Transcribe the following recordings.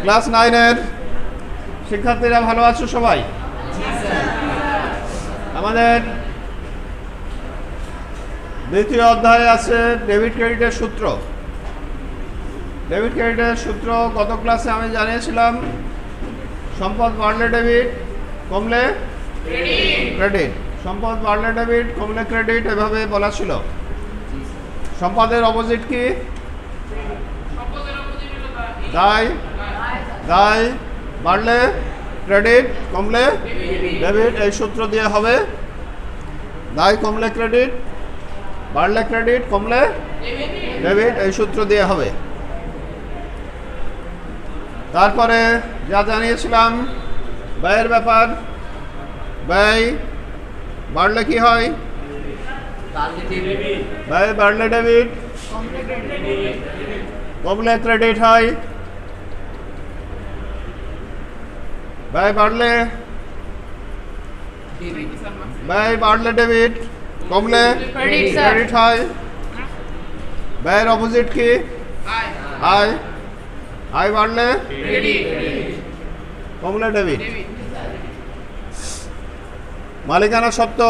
Class 9-এর শিক্ষার্থীরা ভালো আছো সবাই? আমাদের দ্বিতীয় অধ্যায়ে আছে ডেবিট ক্রেডিটের সূত্র। ডেবিট ক্রেডিটের সূত্র গত ক্লাসে আমি জানিয়েছিলাম, সম্পদ বাড়লে ডেবিট, কমলে ক্রেডিট। সম্পদ বাড়লে ডেবিট, কমলে ক্রেডিট, এভাবে বলা ছিল। সম্পদের অপোজিট কি? দায়। দায় বাড়লে ক্রেডিট, কমলে ডেবিট। এই সূত্র দিয়ে হবে দায় কমলে ক্রেডিট, বাড়লে ক্রেডিট, কমলে ডেবিট। এই সূত্র দিয়ে হবে। তারপরে যা জানিয়েছিলাম ব্যয়ের ব্যাপার, ব্যয় বাড়লে কি হয়? ব্যয় বাড়লে ডেবিট, কমলে ক্রেডিট হয়। ব্যয় বাড়লে ডেবিট, কমলে ক্রেডিট হয়। ব্যয়ের অপোজিট কি? আয়। আয় বাড়লে কমলে ডেবিট। মালিকানা সত্ত্ব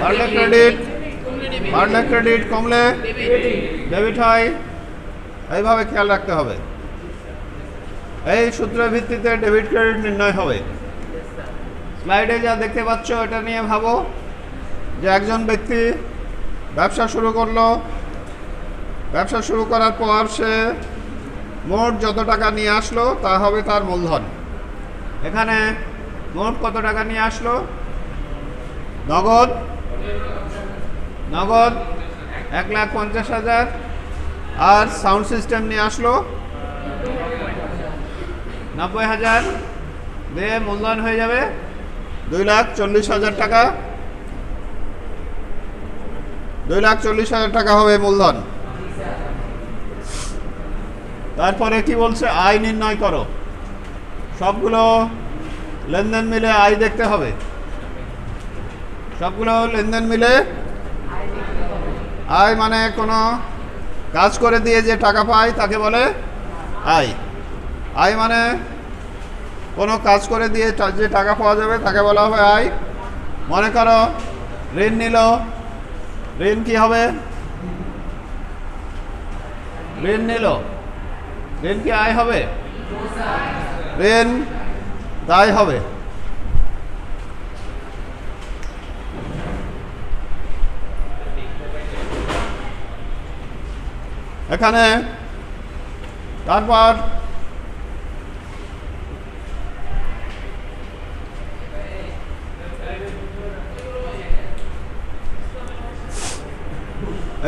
বাড়লে ক্রেডিট, বাড়লে ক্রেডিট, কমলে ডেবিট হয়। এইভাবে খেয়াল রাখতে হবে। এই সূত্রের ভিত্তিতে ডেবিট ক্রেডিট নির্ণয় হবে। স্লাইডে যা দেখতে পাচ্ছ এটা নিয়ে ভাবো যে একজন ব্যক্তি ব্যবসা শুরু করলো। ব্যবসা শুরু করার পর সে মোট যত টাকা নিয়ে আসলো তা হবে তার মূলধন। এখানে মোট কত টাকা নিয়ে আসলো? নগদ 1,50,000, আর সাউন্ড সিস্টেম নিয়ে আসলো 90,000, দিয়ে মূলধন হয়ে যাবে 2,40,000 টাকা। 2,40,000 টাকা হবে মূলধন। তারপরে কি বলছে? আয় নির্ণয় করো। সবগুলো লেনদেন মিলে আয় দেখতে হবে। সবগুলো লেনদেন মিলে আয় মানে কোনো কাজ করে দিয়ে যে টাকা পায় তাকে বলে আয়। আয় মানে কোনো কাজ করে দিয়ে যে টাকা পাওয়া যাবে তাকে বলা হবে আয়। মনে করো ঋণ নিল, ঋণ কি হবে? ঋণ নিল, ঋণ কি আয় হবে? ঋণ দায় হবে। এখানে তারপর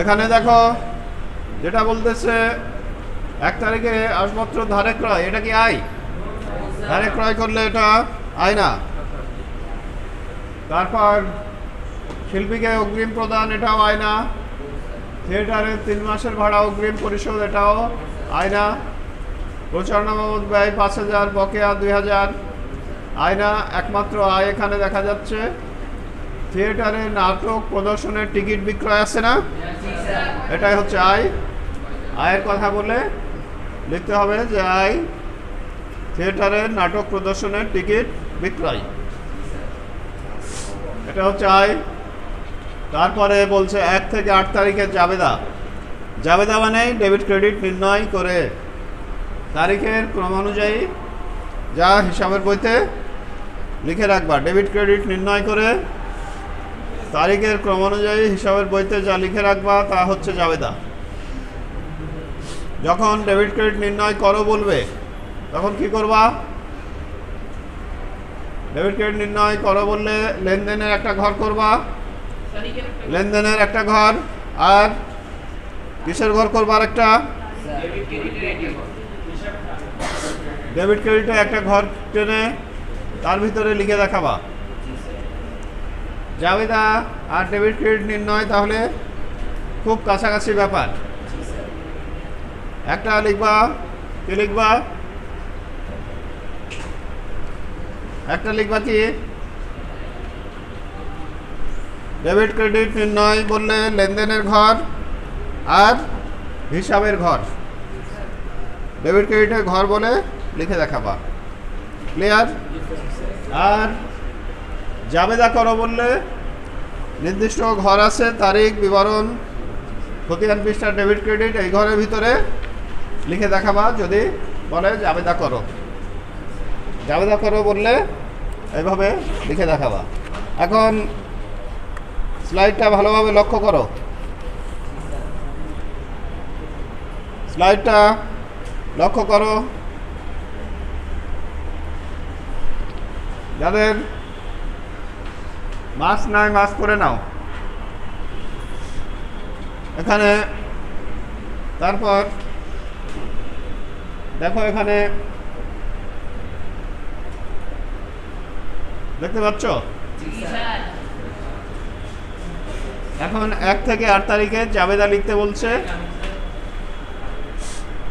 এখানে দেখো যেটা বলতেছে 1 তারিখে আসবাবপত্র ধারে ক্রয়, এটা কি আয়? ধারে ক্রয় করলে এটা আয় না। তারপর শিল্পীকে অগ্রিম প্রদান, এটাও আয় না। থিয়েটারের 3 মাসের ভাড়া অগ্রিম পরিশোধ, এটাও আয় না। প্রচারণা বাবদ ব্যয় 5,000, বকেয়া 2,000, আয় না। একমাত্র আয় এখানে দেখা যাচ্ছে থিয়েটারে নাটক প্রদর্শনের টিকিট বিক্রয় আছে না, এটাই হচ্ছে আয়। আয়ের কথা বলে লিখতে হবে যে আয় থিয়েটারের নাটক প্রদর্শনের টিকিট বিক্রয়, এটা হচ্ছে আয়। তারপরে বলছে 1 থেকে 8 তারিখের জাবেদা। জাবেদা মানে ডেবিট ক্রেডিট নির্ণয় করে তারিখের ক্রমানুযায়ী যা হিসাবের বইতে লিখে রাখবা। ডেবিট ক্রেডিট নির্ণয় করে তারিখের ক্রমানুযায়ী হিসাবের বইতে যা লিখে রাখবা তা হচ্ছে জাবেদা। যখন ডেবিট ক্রেডিট নির্ণয় করো বলবে তখন কি করবা? ডেবিট ক্রেডিট নির্ণয় করো বললে লেনদেনের একটা ঘর করবা, লেনদেনের একটা ঘর, আর কিসের ঘর করবা? আর একটা ডেবিট ক্রেডিটে একটা ঘর টেনে তার ভিতরে লিখে দেখাবা। জাবেদা আর ডেবিট ক্রেডিট নির্ণয় তাহলে খুব কাছাকাছি ব্যাপার। একটা লিখবা, কি লিখবা? একটা লিখবা কি? ডেবিট ক্রেডিট নির্ণয় বললে লেনদেনের ঘর আর হিসাবের ঘর। ডেবিট ক্রেডিটের ঘর বলে লিখে দেখাবা। ক্লিয়ার? আর জাবেদা করো বললে নির্দিষ্ট ঘর আছে, তারিখ, বিবরণ, খতিয়ান পৃষ্ঠা, ডেবিট ক্রেডিট এই ঘরের ভিতরে লিখে দেখাবা। যদি বলে জাবেদা করো, জাবেদা করো বললে এইভাবে লিখে দেখাবা। এখন স্লাইডটা ভালোভাবে লক্ষ্য করো। স্লাইডটা লক্ষ্য করো। যাদের মাস্ক নাই মাস্ক করে নাও। এখানে তারপর দেখো, এখানে দেখতে পাচ্ছ? এখন 1 থেকে 8 তারিখে জাবেদা লিখতে বলছে।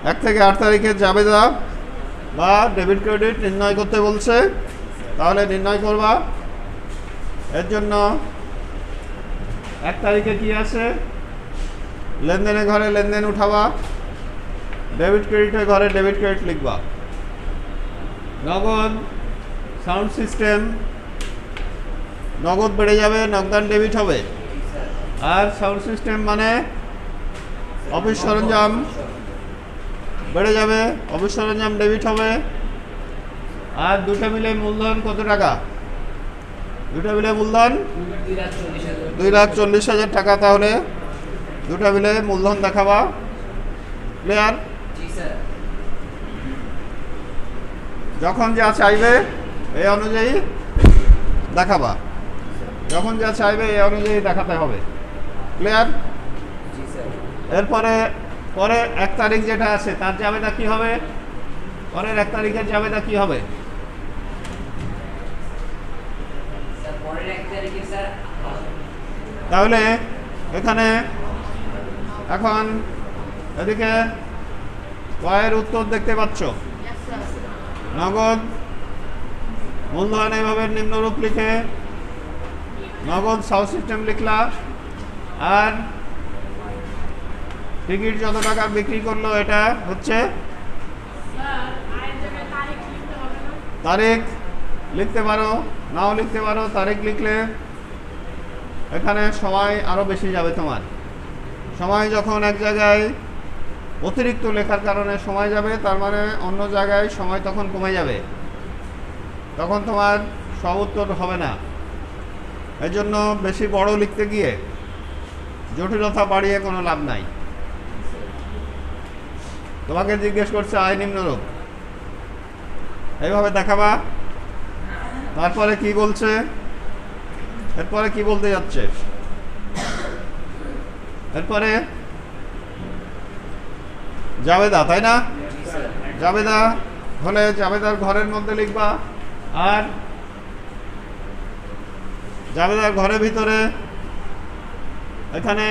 1 থেকে 8 তারিখে জাবেদা বা ডেবিট ক্রেডিট নির্ণয় করতে বলছে। তাহলে নির্ণয় করবা। এর জন্য 1 তারিখে কি আছে? লেনদেনের ঘরে লেনদেন উঠাবা, ডেবিট ক্রেডিটের ঘরে ডেবিট ক্রেডিট লিখবা। নগদ, সাউন্ড সিস্টেম, নগদ বেড়ে যাবে, নগদান ডেবিট হবে। আর সাউন্ড সিস্টেম মানে অফিস সরঞ্জাম বেড়ে যাবে, অফিস সরঞ্জাম ডেবিট হবে। আর দুটো মিলে মূলধন কত টাকা? দুটো মিলে মূলধন 2,40,000 টাকা। তাহলে দুটো মিলে মূলধন দেখাবা। ক্লিয়ার? যখন যা চাইবে এই অনুযায়ী দেখাবা, যখন যা চাইবে এই অনুযায়ী দেখাতে হবে। ক্লিয়ার? এরপরে পরে 1 তারিখ যেটা আছে তার জাবেদা কি হবে? পরের 1 তারিখের জাবেদা কি হবে? তাহলে এখানে এখন এদিকে কয়ের উত্তর দেখতে পাচ্ছ। নগদ মূলধন এইভাবে নিম্নরূপ লিখে নগদ সাউন্ড সিস্টেম লিখলা। আর টিকিট যত টাকা বিক্রি করলো এটা হচ্ছে তারিখ লিখতে পারো, নাও লিখতে পারো। তারিখ লিখলে এখানে সময় আরও বেশি যাবে তোমার। সময় যখন এক জায়গায় অতিরিক্ত লেখার কারণে সময় যাবে, তার মানে অন্য জায়গায় সময় তখন কমে যাবে, তখন তোমার সব উত্তর হবে না। এই জন্য বেশি বড় লিখতে গিয়ে জটিলতা বাড়িয়ে কোনো লাভ নাই। তোমাকে জিজ্ঞেস করছে আয় নিম্নরূপ, এইভাবে দেখাবা। তারপরে কি বলছে? এরপরে কি বলতে যাচ্ছে? এরপরে জাবেদা, তাই না? জাবেদা হলে জাবেদার ঘরের মধ্যে লিখবা। আর জাবেদার ঘরের ভিতরে এখানে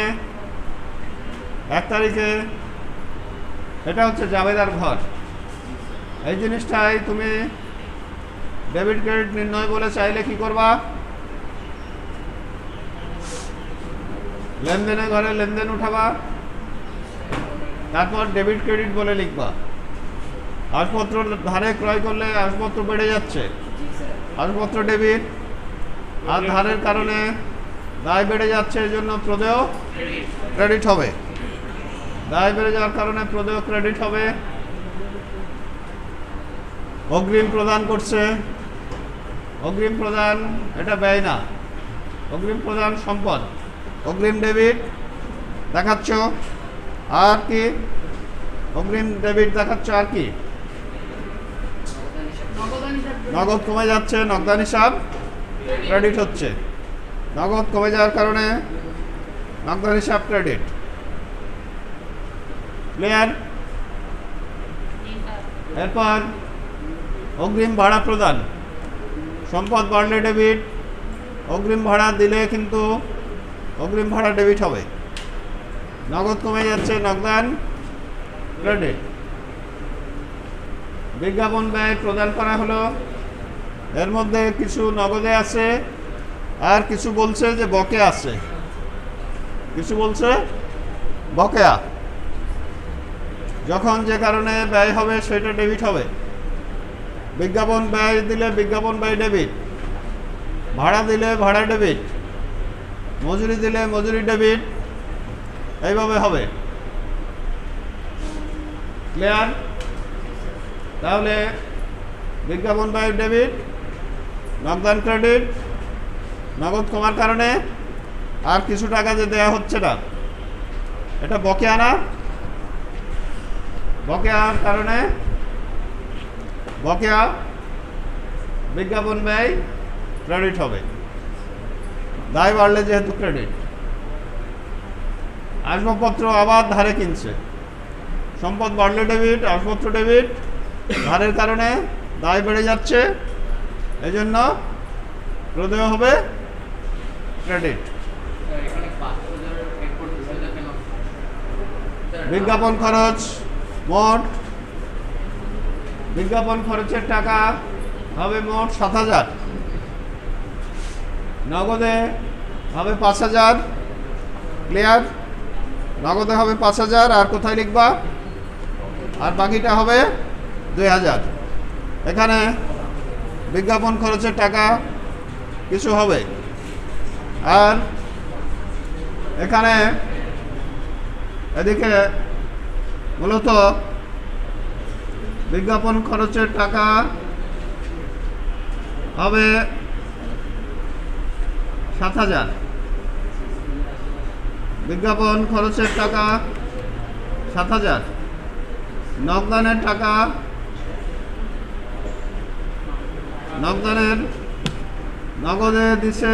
1 তারিখে এটা হচ্ছে জাবেদার ঘর। এই জিনিসটাই তুমি ডেবিট ক্রেডিট নির্ণয় বলে চাইলে কি করবা? লেনদেনের ঘরে লেনদেন উঠাবা, তারপর ডেবিট ক্রেডিট বলে লিখবা। আসপত্র ধারে ক্রয় করলে আসপত্র বেড়ে যাচ্ছে, আসপত্র ডেবিট। আর ধারের কারণে দায় বেড়ে যাচ্ছে, এই জন্য প্রদেয় ক্রেডিট হবে। দায় বেড়ে যাওয়ার কারণে প্রদেয় ক্রেডিট হবে। অগ্রিম প্রদান করছে, অগ্রিম প্রদান এটা ব্যয় না, অগ্রিম প্রদান সম্পদ। অগ্রিম ডেবিট দেখাচ্ছ। আর কি? অগ্রিম ডেবিট দেখাচ্ছ। আর কি? নগদ কমে যাচ্ছে, নগদান হিসাব ক্রেডিট হচ্ছে। নগদ কমে যাওয়ার কারণে নগদান হিসাব ক্রেডিট। ক্লিয়ার? এরপর অগ্রিম ভাড়া প্রদান, সম্পদ বাড়লে ডেবিট, অগ্রিম ভাড়া দিলে কিন্তু অগ্রিম ভাড়া ডেবিট হবে। নগদ কমে যাচ্ছে, নগদান ক্রেডিট। বিজ্ঞাপন ব্যয় প্রদান করা হলো, এর মধ্যে কিছু নগদে আছে আর কিছু বলছে যে বকেয়া আছে, কিছু বলছে বকেয়া। যখন যে কারণে ব্যয় হবে সেটা ডেবিট হবে। বিজ্ঞাপন ব্যয় দিলে বিজ্ঞাপন ব্যয় ডেবিট, ভাড়া দিলে ভাড়া ডেবিট, মজুরি দিলে মজুরি ডেবিট, এইভাবে হবে। ক্লিয়ার? তাহলে বিজ্ঞাপন ব্যয় ডেবিট, নগদান ক্রেডিট, নগদ কমার কারণে আর কিছু টাকা যে দেওয়া হচ্ছে না, এটা বকেয়া না? বকেয়ার কারণে বকেয়া বিজ্ঞাপন ব্যয় ক্রেডিট হবে, দায় বাড়লে যেহেতু ক্রেডিট। আসবাবপত্র আবার ধারে কিনছে, সম্পদ বাড়লে ডেবিট, আসবাবপত্র ডেবিট, ধারের কারণে দায় বেড়ে যাচ্ছে, এই জন্য প্রদেয় হবে ক্রেডিট। বিজ্ঞাপন খরচ মোট, বিজ্ঞাপন খরচের টাকা হবে মোট 7,000, নগদে হবে 5,000। ক্লিয়ার? নগদে হবে 5,000, আর কোথায় লিখবা? আর বাকিটা হবে 2,000। এখানে বিজ্ঞাপন খরচের টাকা কিছু হবে, আর এখানে এদিকে মূলত বিজ্ঞাপন খরচের টাকা হবে 7,000, বিজ্ঞাপন খরচের টাকা 7,000, নগদানের টাকা, নগদে দিছে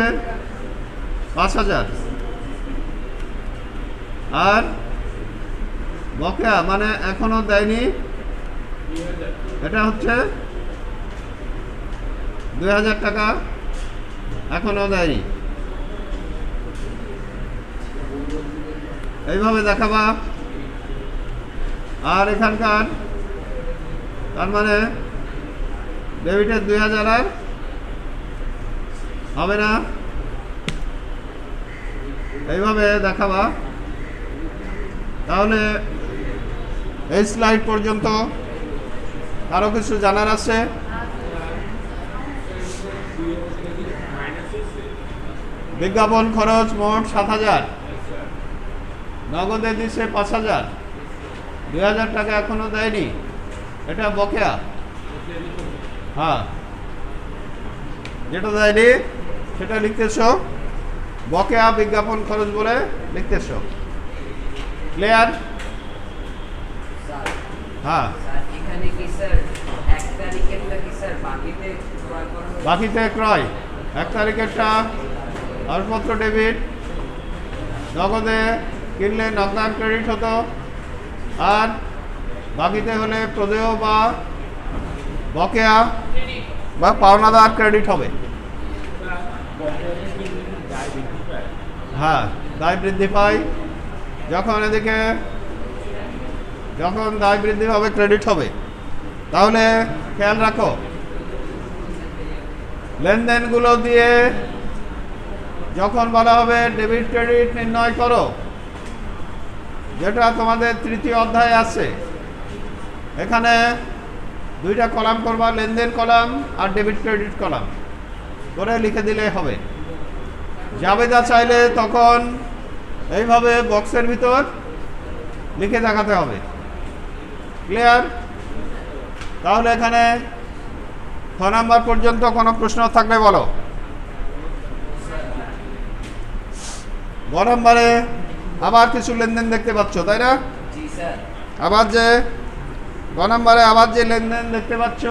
5,000, আর বকেয়া মানে এখনো দেয়নি, এটা হচ্ছে 2,000 টাকা এখনো দেয়নি। এইভাবে দেখাবা। আর এখানকার তার মানে ডেবিটের 2,000 আর হবে না, এইভাবে দেখাবা। তাহলে এই স্লাইড পর্যন্ত কারো কিছু জানার আছে? বিজ্ঞাপন খরচ মোট 7,000, নগদে দিছে 5,000, 2,000 টাকা এখনো দেয়নি, এটা বকেয়া। হ্যাঁ, যেটা দেয়নি সেটা লিখতেছ বকেয়া বিজ্ঞাপন খরচ বলে লিখতেছ। ক্লিয়ার? হ্যাঁ, বাকিতে ক্রয় 1 তারিখেরটা আসবাবপত্র ডেবিট, নগদে কিনলে নগদান ক্রেডিট হতো, আর বাকিতে হলে প্রদেয় বা বকেয়া বা পাওনাদার ক্রেডিট হবে। হ্যাঁ, দায় বৃদ্ধি পায় যখন, এদিকে যখন দায় বৃদ্ধি হবে ক্রেডিট হবে। তাহলে খেয়াল রাখো, লেনদেনগুলো দিয়ে যখন বলা হবে ডেবিট ক্রেডিট নির্ণয় করো, যেটা তোমাদের 3য় অধ্যায়ে আছে, এখানে 2টা কলাম করবা, লেনদেন কলাম আর ডেবিট ক্রেডিট কলাম করে লিখে দিলে হবে। জাবেদা চাইলে তখন এইভাবে বক্সের ভিতর লিখে দেখাতে হবে। ক্লিয়ার? তাহলে এখানে 6 নাম্বার পর্যন্ত কোনো প্রশ্ন থাকলে বলো। 9 নম্বরে আবার কিছু লেনদেন দেখতে পাচ্ছ, তাই না? আবার যে 9 নম্বরে আবার যে লেনদেন দেখতে পাচ্ছ,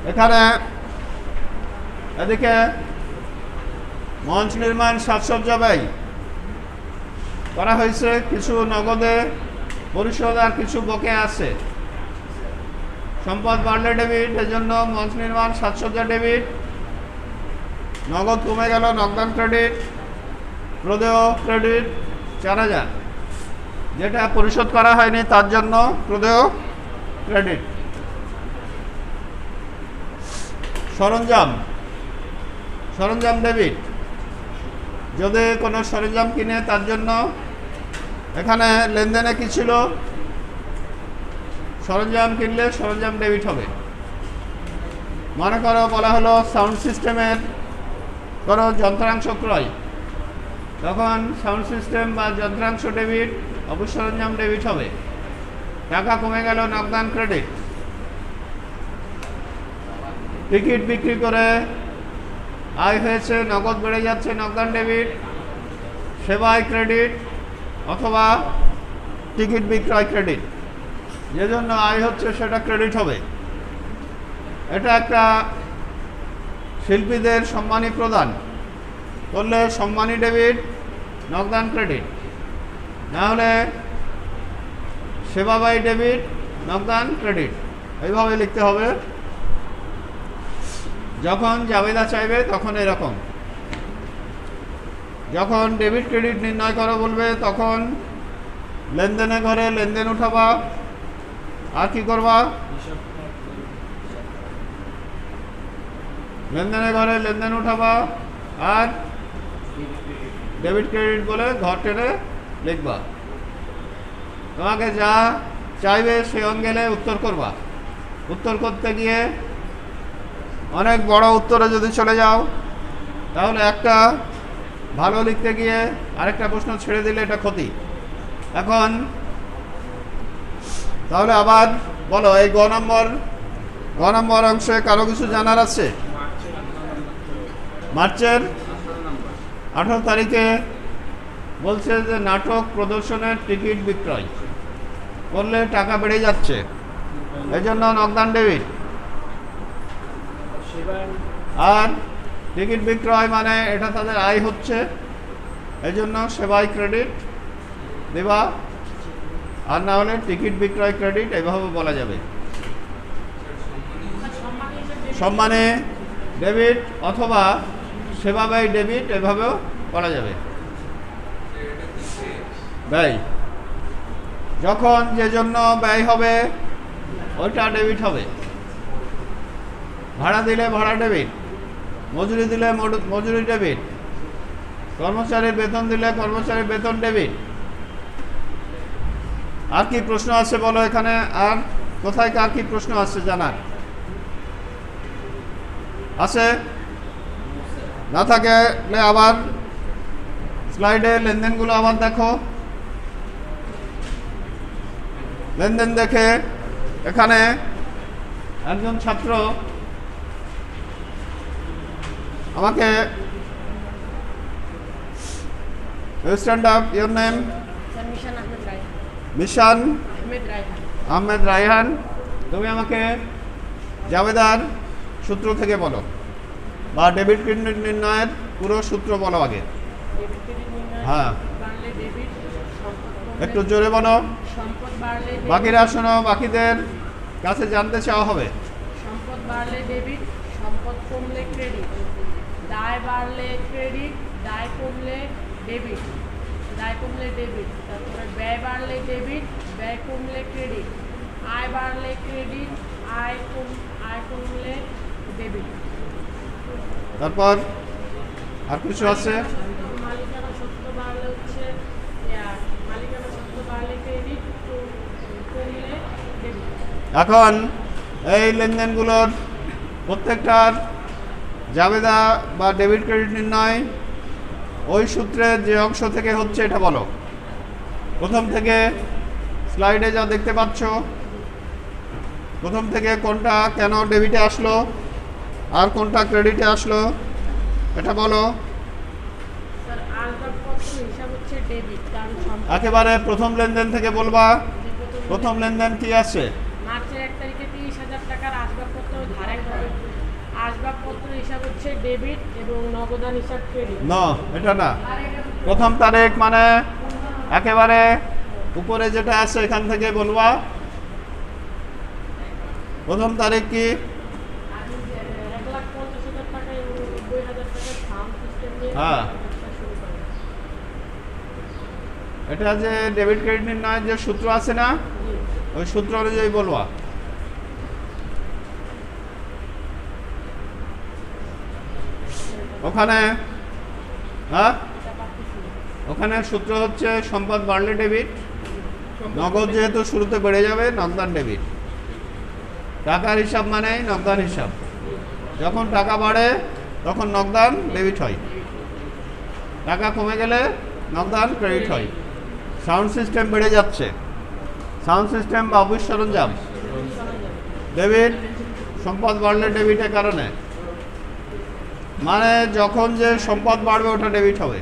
এখানে এদিকে মঞ্চ নির্মাণ সাজসজ্জা ব্যয় করা হয়েছে, কিছু নগদে পরিশোধ আর কিছু বকেয়া আছে। সম্পদ বাড়লে ডেবিট, এজন্য মঞ্চ নির্মাণ সাজসজ্জা ডেবিট, নগদ কমে গেল নগদান ক্রেডিট, প্রদেয় ক্রেডিট 4,000, যেটা পরিশোধ করা হয়নি তার জন্য প্রদেয় ক্রেডিট। সরঞ্জাম ডেবিট, যদি কোনো সরঞ্জাম কিনে তার জন্য এখানে লেনদেনে কি ছিল? সরঞ্জাম কিনলে সরঞ্জাম ডেবিট হবে। মনে করো বলা হলো সাউন্ড সিস্টেমের করো যন্ত্রাংশ ক্রয়, তখন সাউন্ড সিস্টেম বা যন্ত্রাংশ ডেবিট, অবসরঞ্জাম ডেবিট হবে। টাকা কমে গেল, নগদান ক্রেডিট। টিকিট বিক্রি করে আয় হয়েছে, নগদ বেড়ে যাচ্ছে, নগদান ডেবিট। সেবায় ক্রেডিট অথবা টিকিট বিক্রয় ক্রেডিট, যে জন্য আয় হচ্ছে সেটা ক্রেডিট হবে। এটা একটা শিল্পীদের সম্মানী প্রদান করলে সম্মানী ডেবিট, নগদান ক্রেডিট। না হলে সেবাবাই ডেবিট, নগদান ক্রেডিট, এইভাবে লিখতে হবে। যখন জাবেদা চাইবে তখন এরকম, যখন ডেবিট ক্রেডিট নির্ণয় করো বলবে তখন লেনদেনে ঘরে লেনদেন উঠাবা, আর কি করবা? লেনদেনে ঘরে লেনদেন উঠাবা আর ডেবিট ক্রেডিট বলে ঘর টেনে লিখবা। তোমাকে যা চাইবে সেই অঙ্গেলে উত্তর করবা। উত্তর করতে গিয়ে অনেক বড় উত্তরে যদি চলে যাও তাহলে একটা ভালো লিখতে গিয়ে আরেকটা প্রশ্ন ছেড়ে দিলে এটা ক্ষতি। এখন তাহলে আবার বলো, এই গ নম্বর অংশে কারো কিছু জানার আছে? মার্চের 18 তারিখে বলছে যে নাটক প্রদর্শনের টিকিট বিক্রয় করলে টাকা বেড়ে যাচ্ছে, এই জন্য নগদান ডেবিট। আর টিকিট বিক্রয় মানে এটা তাদের আয় হচ্ছে, এই জন্য সেবায় ক্রেডিট দেবা, আর না হলে টিকিট বিক্রয় ক্রেডিট, এভাবে বলা যাবে। সম্মানে ডেবিট অথবা সেবা ব্যয় ডেবিট, এভাবেও বলা যাবে। ব্যয় যখন যে জন্য ব্যয় হবে ওইটা ডেবিট হবে। ভাড়া দিলে ভাড়া ডেবিট, মজুরি দিলে মজুরি ডেবিট, কর্মচারীর বেতন দিলে কর্মচারীর বেতন ডেবিট। আর কি প্রশ্ন আছে বলো এখানে? আর কোথায় কার কি প্রশ্ন আছে জানার আছে? না থাকলে আবার স্লাইডে লেনদেনগুলো আবার দেখো। লেনদেন দেখে এখানে একজন ছাত্র আমাকে, stand up, your name? Mishan Ahmed Raihan. তুমি আমাকে জাবেদার সূত্র থেকে বলো, বা ডেবিট ক্রেডিট নির্ণয়ের পুরো সূত্র বলো আগে। হ্যাঁ, একটু জোরে বলো। বাকিরা শোনো, বাকিদের কাছে জানতে চাওয়া হবে। সম্পদ বাড়লে ডেবিট, সম্পদ কমলে ক্রেডিট। দায় বাড়লে ক্রেডিট, দায় কমলে ডেবিট, দায় কমলে ডেবিট। তারপরে ব্যয় বাড়লে ডেবিট, ব্যয় কমলে ক্রেডিট। আয় বাড়লে ক্রেডিট, আয় কমলে ডেবিট। তারপর আর কিছু আছে? মালিকানা সত্ত্ব বাড়লে হচ্ছে মালিকানা সত্ত্ব বাড়লে ক্রেডিট, কমলে ডেবিট। এখন এই লেনদেনগুলোর প্রত্যেকটার জাবেদা বা ডেবিট ক্রেডিট নির্ণয় ওই সূত্রের যে অংশ থেকে হচ্ছে এটা বলো। প্রথম থেকে স্লাইডে যা দেখতে পাচ্ছ, প্রথম থেকে কোনটা কেন ডেবিটে আসলো আর কোনটা ক্রেডিটে আসলো এটা বলো। একেবারে প্রথম লেনদেন থেকে বলবা। প্রথম লেনদেন কি আছে? মার্চের 1 তারিখে 30,000 টাকার আসবাবপত্র ধারে করে আসবাবপত্র হিসাব হচ্ছে ডেবিট এবং নগদান হিসাব ক্রেডিট। না, এটা না। প্রথম তারিখ মানে একেবারে উপরে যেটা আছে এখান থেকে বলবা। প্রথম তারিখ কি? 1,50,000 টাকা এবং 90,000 টাকার সাউন্ড সিস্টেম নিয়ে। হ্যাঁ, এটা যে ডেবিট ক্রেডিট নির্ণয়ের যে সূত্র আছে না, ওই সূত্র অনুযায়ী বলবা। ওখানে হ্যাঁ, ওখানে সূত্র হচ্ছে সম্পদ বাড়লে ডেবিট, নগদ যেহেতু শুরুতে বেড়ে যাবে, নগদান ডেবিট। টাকার হিসাব মানেই নগদান হিসাব। যখন টাকা বাড়ে তখন নগদান ডেবিট হয়, টাকা কমে গেলে নগদান ক্রেডিট হয়। সাউন্ড সিস্টেম বেড়ে যাচ্ছে, সাউন্ড সিস্টেম বা অফিস সরঞ্জাম ডেবিট, সম্পদ বাড়লে ডেবিটের কারণে, মানে যখন যে সম্পদ বাড়বে ওটা ডেবিট হবে।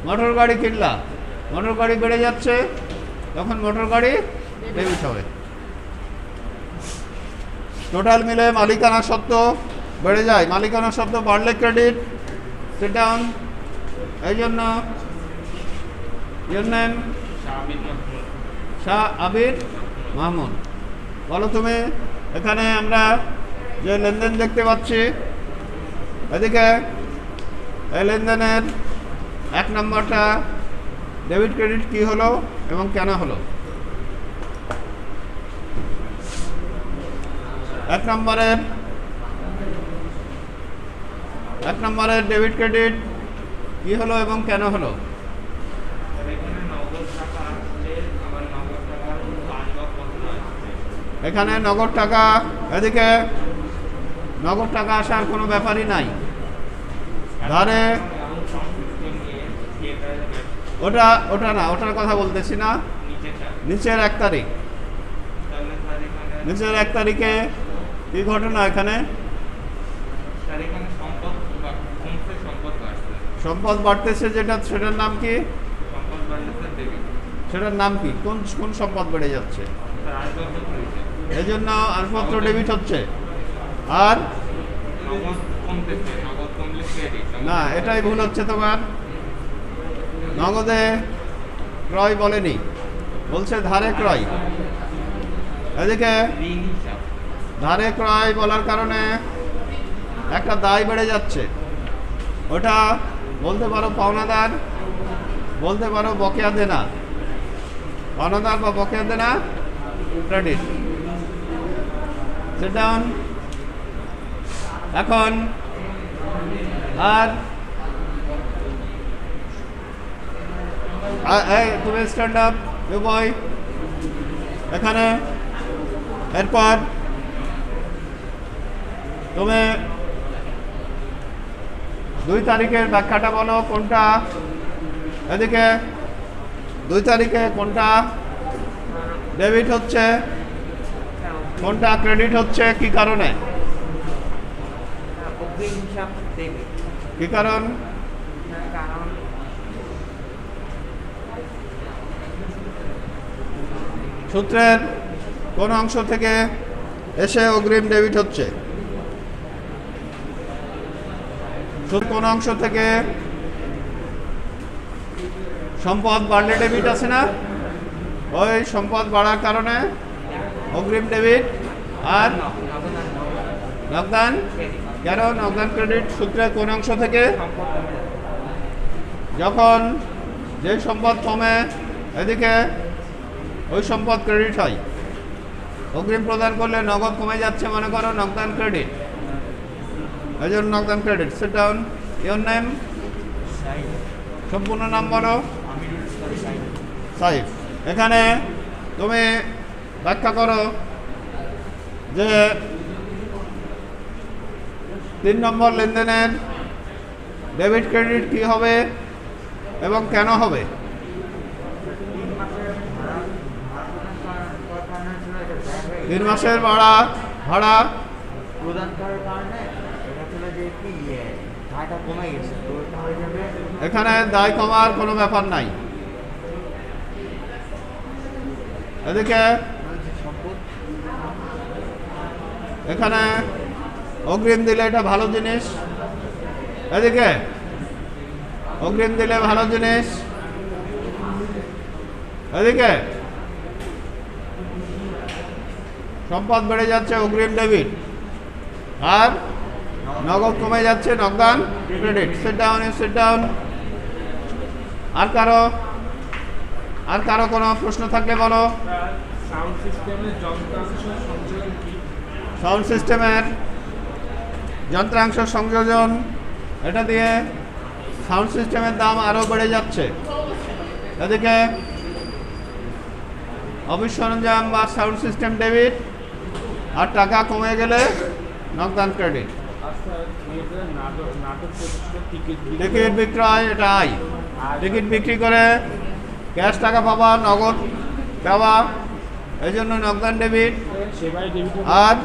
মোটর গাড়ি কিনলা, মোটর গাড়ি বেড়ে যাচ্ছে, তখন মোটর গাড়ি ডেবিট হবে। টোটাল মিলে মালিকানা সত্ত্ব বেড়ে যায়, মালিকানা সত্ত্ব বাড়লে ক্রেডিট। Sit down. এই জন্য ইউর নেম? শাহ আবির মাহমুদ। বলো তুমি। এখানে আমরা যে লেনদেন দেখতে পাচ্ছি, এদিকে এই লেনদেনের 1 নম্বরটা ডেবিট ক্রেডিট কি হলো এবং কেন হলো। 1 নম্বরের ডেবিট ক্রেডিট কি হলো এবং কেন হলো। এখানে নগদ টাকা, এদিকে নগদ টাকা আসার কোনো ব্যাপারই নাই। ধারে ওটা না, ওটার কথা বলতেছি না। নিচের 1 তারিখ, নিচের 1 তারিখে কি ঘটনা? এখানে সম্পদ বাড়তেছে, যেটা সেটার নাম কি? সেটার নাম কি? কোন কোন সম্পদ বেড়ে যাচ্ছে? এই জন্য আসপত্র ডেবিট হচ্ছে। আর না, এটাই ভুল হচ্ছে তোমার। নগদে ক্রয় বলেনি, বলছে ধারে ক্রয়। এদিকে ধারে ক্রয় বলার কারণে একটা দায় বেড়ে যাচ্ছে। ওটা বলতে পারো পাওনাদার, বলতে পারো বকেয়া দেনা। পাওনাদার বা বকেয়া দেনা ক্রেডিট। Sit down. এখন আর তুমি স্ট্যান্ড আপ, ইউ বয়। এখানে এরপর তুমি 2 তারিখের ব্যাখ্যাটা বলো, কোনটা? এদিকে 2 তারিখে কোনটা ডেবিট হচ্ছে, কোনটা ক্রেডিট হচ্ছে, কি কারণে? কি কারণ? সূত্রের কোন অংশ থেকে এসে অগ্রিম ডেবিট হচ্ছে? কোন অংশ থেকে? সম্পদ বাড়লে ডেবিট আছে না, ওই সম্পদ বাড়ার কারণে অগ্রিম ডেবিট। আর নগদান, কেন নগদান ক্রেডিট? সূত্রের কোন অংশ থেকে? যখন যে সম্পদ কমে এদিকে ওই সম্পদ ক্রেডিট হয়। অগ্রিম প্রদান করলে নগদ কমে যাচ্ছে, মনে করো নগদান ক্রেডিট, এই জন্য নগদান credit. Sit down. Your name? সম্পূর্ণ নাম বলো? সাইফ। এখানে তুমি ব্যাখ্যা করো যে 3 নম্বর লেনদেনের ডেবিট ক্রেডিট কি হবে এবং কেন হবে। 3 মাসের ভাড়া প্রদান করার কারণে এটা ছিল যে কি দায়টা কমে গেছে, তো এটা হয়ে যাবে। এখানে দায় কমার কোনো ব্যাপার নাই। এদিকে সম্পদ এখানে অগ্রিম দিলে এটা ভালো জিনিস, এদিকে অগ্রিম দিলে ভালো জিনিস, এদিকে সম্পদ বেড়ে যাচ্ছে, অগ্রিম ডেবিট। আর নগদ কমে যাচ্ছে, নগদান credit. Sit down, sit down. আর কারো কোনো প্রশ্ন থাকলে বলো। সাউন্ড সিস্টেমের যন্ত্রাংশ সংযোজন কি? সাউন্ড সিস্টেমের যন্ত্রাংশ সংযোজন, এটা দিয়ে সাউন্ড সিস্টেমের দাম আরও বেড়ে যাচ্ছে। এদিকে অফিস সরঞ্জাম বা সাউন্ড সিস্টেম ডেবিট, আর টাকা কমে গেলে নগদান ক্রেডিট। আচ্ছা, থিয়েটারে নাটক নাটক চলছিল, টিকিট বিক্রয় এটা আয়। টিকিট বিক্রি করে ক্যাশ টাকা পাবা, নগদ পাবা, এই জন্য নগদান ডেবিট। সেবাই ডেবিট আর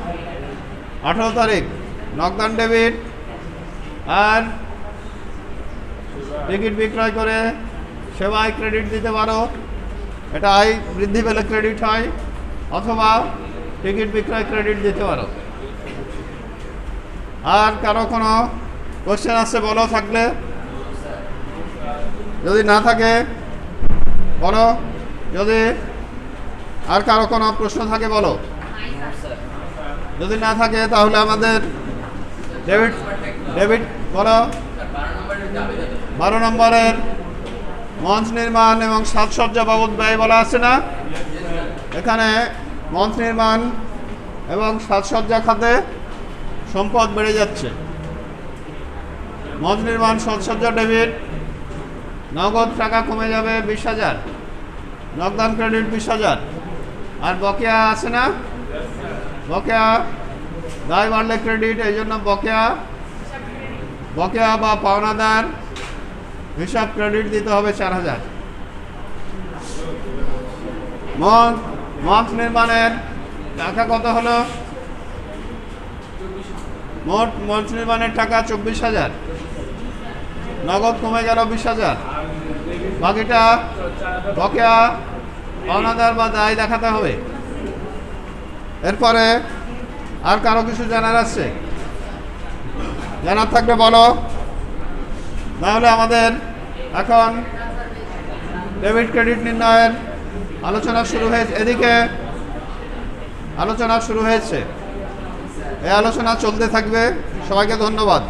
18 তারিখ নগদান ডেবিট, আর টিকিট বিক্রয় করে সেবায় ক্রেডিট দিতে পারো, এটা আয় বৃদ্ধি পেলে ক্রেডিট হয়, অথবা টিকিট বিক্রয় ক্রেডিট দিতে পারো। আর কারো কোনো কোশ্চেন আছে বলো থাকলে, যদি না থাকে বলো, যদি আর কারো কোনো প্রশ্ন থাকে বলো, যদি না থাকে তাহলে আমাদের ডেবিট ডেবিট বলো। 12 নম্বরের মঞ্চ নির্মাণ এবং সাজসজ্জা বাবদ ব্যয় বলা আছে না, এখানে মঞ্চ নির্মাণ এবং সাজসজ্জা খাতে সম্পদ বেড়ে যাচ্ছে। মঞ্চ নির্মাণ সাজসজ্জা ডেবিট, নগদ টাকা কমে যাবে 20,000, নগদান ক্রেডিট 20,000। আর বকেয়া আছে না, বকেয়া দায় বাড়লে ক্রেডিট, এই জন্য বকেয়া বা পাওনাদার হিসাব ক্রেডিট দিতে হবে 4,000। মঞ্চ নির্মাণের টাকা কত হলো? মোট মঞ্চ নির্মাণের টাকা 24,000, নগদ কমে গেল 20,000, বাকিটা বকেয়া পাওনাদার বা দায় দেখাতে হবে। এরপরে আর কারো কিছু জানার আছে? জানার থাকলে বলো, তাহলে আমাদের এখন ডেবিট ক্রেডিট নির্ণয়ের আলোচনা শুরু হয়েছে। এদিকে আলোচনা শুরু হয়েছে, এই আলোচনা চলতে থাকবে। সবাইকে ধন্যবাদ।